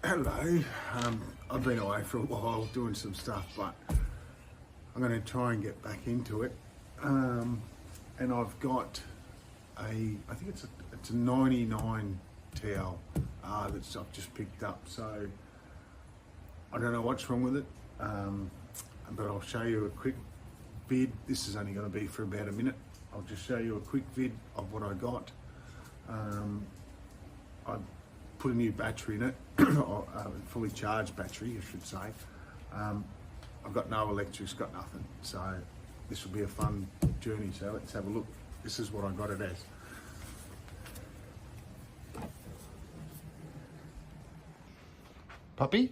Hello, I've been away for a while doing some stuff, but I'm going to try and get back into it. And I've got I think it's a 99 TL that I've just picked up. So I don't know what's wrong with it, but I'll show you a quick vid. This is only going to be for about a minute. I'll just show you a quick vid of what I got. I put a new battery in it, a fully charged battery, I should say. I've got no electrics, got nothing. So this will be a fun journey. So let's have a look. This is what I got it as. Puppy?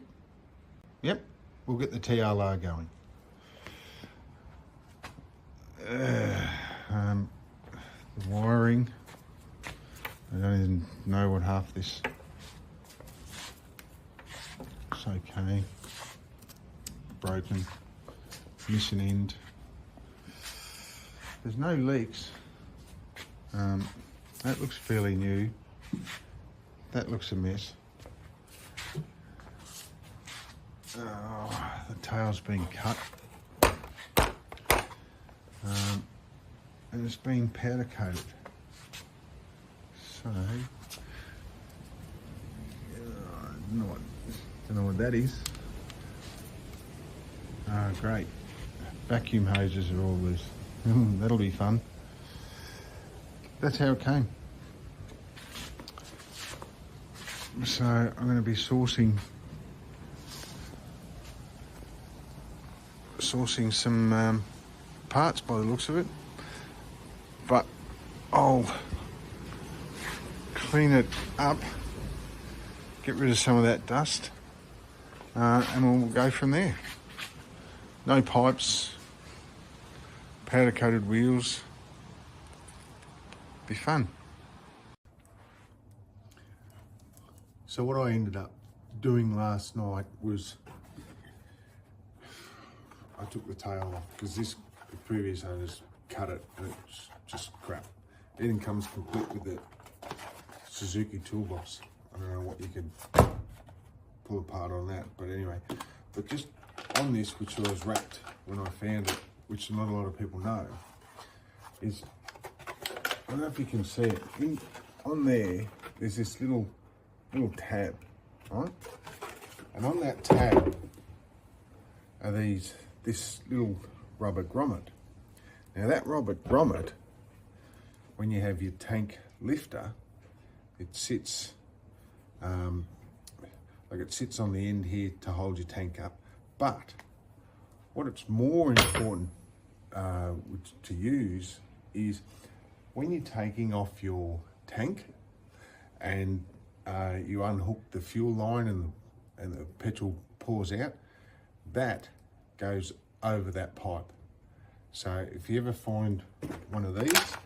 Yep, we'll get the TL1000R going. The wiring, I don't even know what half this. It's okay. Broken, missing end. There's no leaks. That looks fairly new. That looks a mess. Oh, the tail's been cut. And it's been powder coated. So, I don't know what that is. Ah, great. Vacuum hoses are all loose. That'll be fun. That's how it came. So I'm going to be sourcing some parts by the looks of it, but I'll clean it up, get rid of some of that dust, and we'll go from there. No pipes, powder coated wheels, be fun. So what I ended up doing last night was I took the tail off because the previous owners cut it and it's just crap. Everything comes complete with the Suzuki toolbox. I don't know what you could pull apart on that, but anyway. But just on this, which was wrapped when I found it, which not a lot of people know, is, I don't know if you can see it, on there's this little tab, right? And on that tab are this little rubber grommet. Now that rubber grommet, when you have your tank lifter, it sits like it sits on the end here to hold your tank up. But what it's more important to use is when you're taking off your tank and you unhook the fuel line and the petrol pours out, that goes over that pipe. So if you ever find one of these,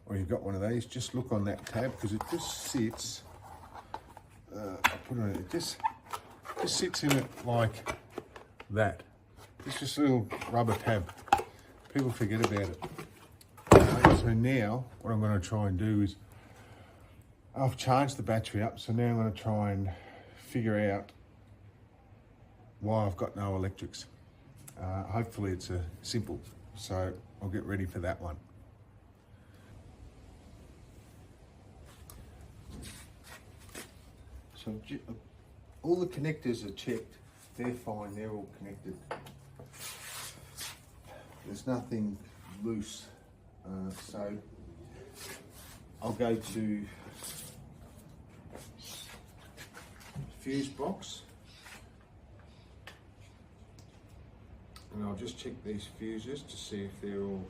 or you've got one of these, just look on that tab, because it just sits, it just sits in it like that. It's just a little rubber tab. People forget about it. So now what I'm going to try and do is, I've charged the battery up, so now I'm going to try and figure out why I've got no electrics. Hopefully it's simple, so I'll get ready for that one. So all the connectors are checked, they're fine, they're all connected. There's nothing loose, so I'll go to fuse box, and I'll just check these fuses to see if they're all.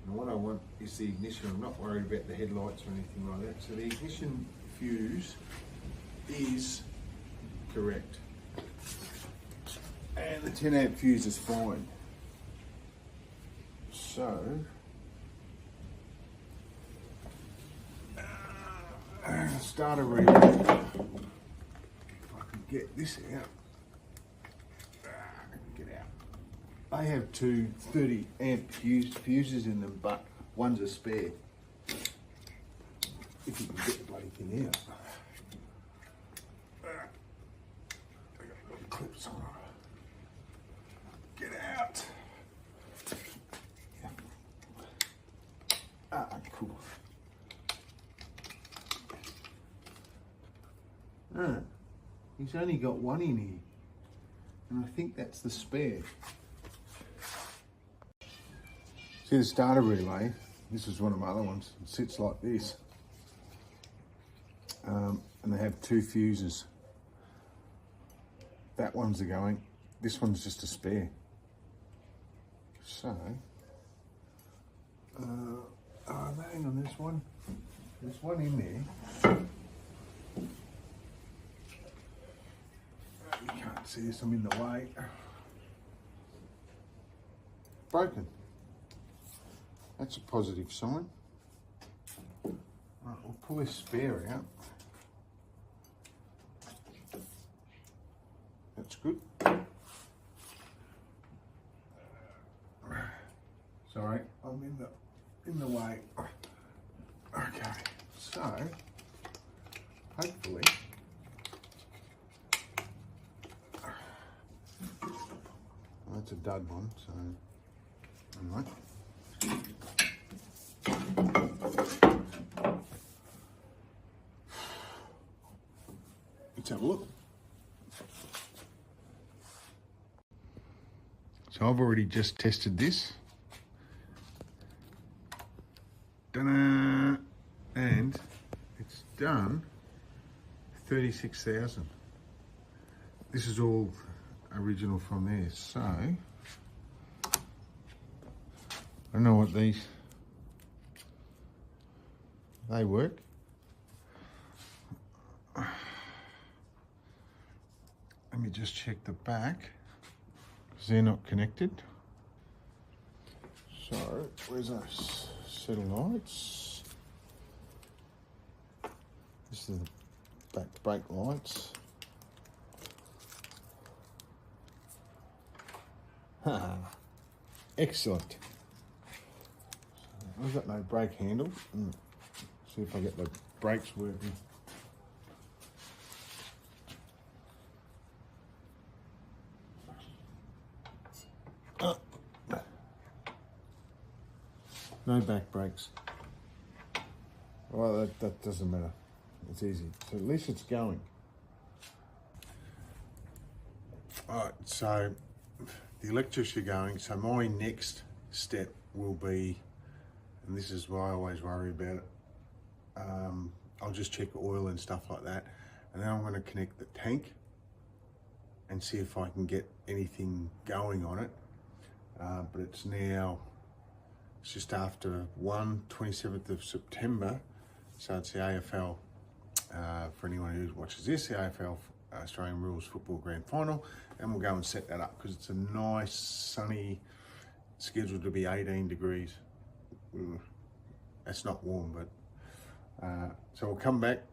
And what I want is the ignition. I'm not worried about the headlights or anything like that. So the ignition fuse is correct, and the 10 amp fuse is fine. So starter relay. If I can get this out. Get out. They have two 30 amp fuses in them, but one's a spare. If you can get the bloody thing out. clips on. Get out. Ah, cool. Ah, he's only got one in here, and I think that's the spare. See the starter relay? This is one of my other ones. It sits like this, and they have two fuses. That one's the going. This one's just a spare. So, hang on, there's one in there. You can't see this, I'm in the way. Broken. That's a positive sign. Right, we'll pull this spare out. That's good. Sorry, I'm in the way. Okay, so hopefully that's a dud one. So anyway, let's have a look. So I've already just tested this. Ta-da! And it's done 36,000. This is all original from there. So I don't know what these, they work. Let me just check the back, because they're not connected. So where's those set of lights? This is the back brake lights. Excellent. I've got no brake handle. See if I get the brakes working. No back brakes. Well, that doesn't matter. It's easy. So at least it's going. Alright, so the electrics are going. So my next step will be, and this is why I always worry about it, I'll just check oil and stuff like that. And then I'm going to connect the tank and see if I can get anything going on it. But it's now, it's just after 27th of September. So it's the AFL, for anyone who watches this, the AFL Australian Rules Football Grand Final. And we'll go and set that up because it's a nice, sunny, scheduled to be 18 degrees. That's not warm, but, so we'll come back.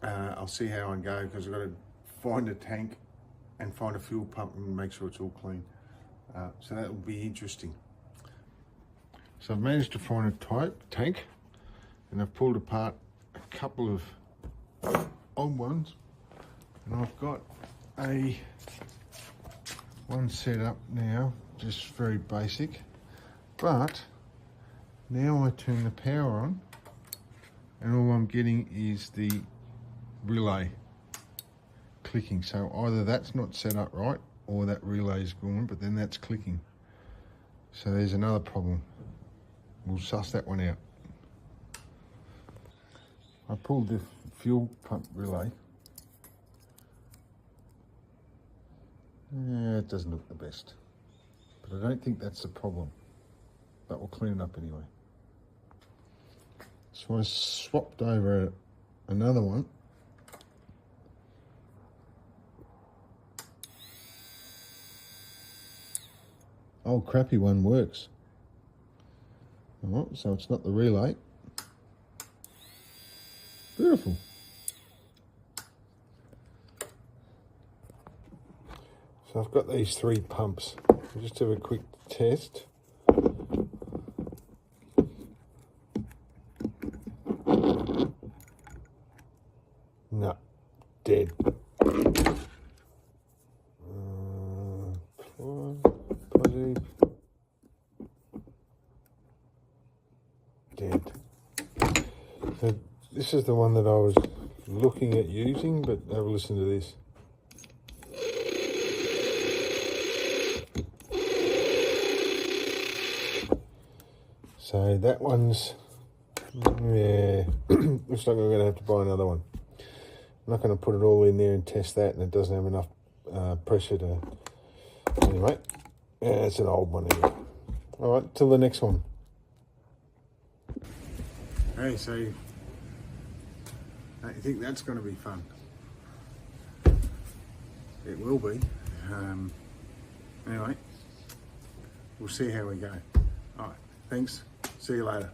I'll see how I go because I've got to find a tank and find a fuel pump and make sure it's all clean. So that will be interesting. So I've managed to find a tank, and I've pulled apart a couple of old ones, and I've got one set up now, just very basic. But now I turn the power on, and all I'm getting is the relay clicking. So either that's not set up right, or that relay's gone, but then that's clicking. So there's another problem. We'll suss that one out. I pulled the fuel pump relay. Yeah, it doesn't look the best, but I don't think that's the problem, but we'll clean it up anyway. So I swapped over another one. Old crappy one works. All right, so it's not the relay. Beautiful. So I've got these 3 pumps. I'll just do a quick test. No, dead. dead. So this is the one that I was looking at using, but have a listen to this. So that one's, yeah, looks like I'm going to have to buy another one. I'm not going to put it all in there and test that, and it doesn't have enough pressure to, anyway, yeah, it's an old one here. All right, till the next one. Hey, so don't you think that's going to be fun? It will be. Anyway, we'll see how we go. All right, thanks. See you later.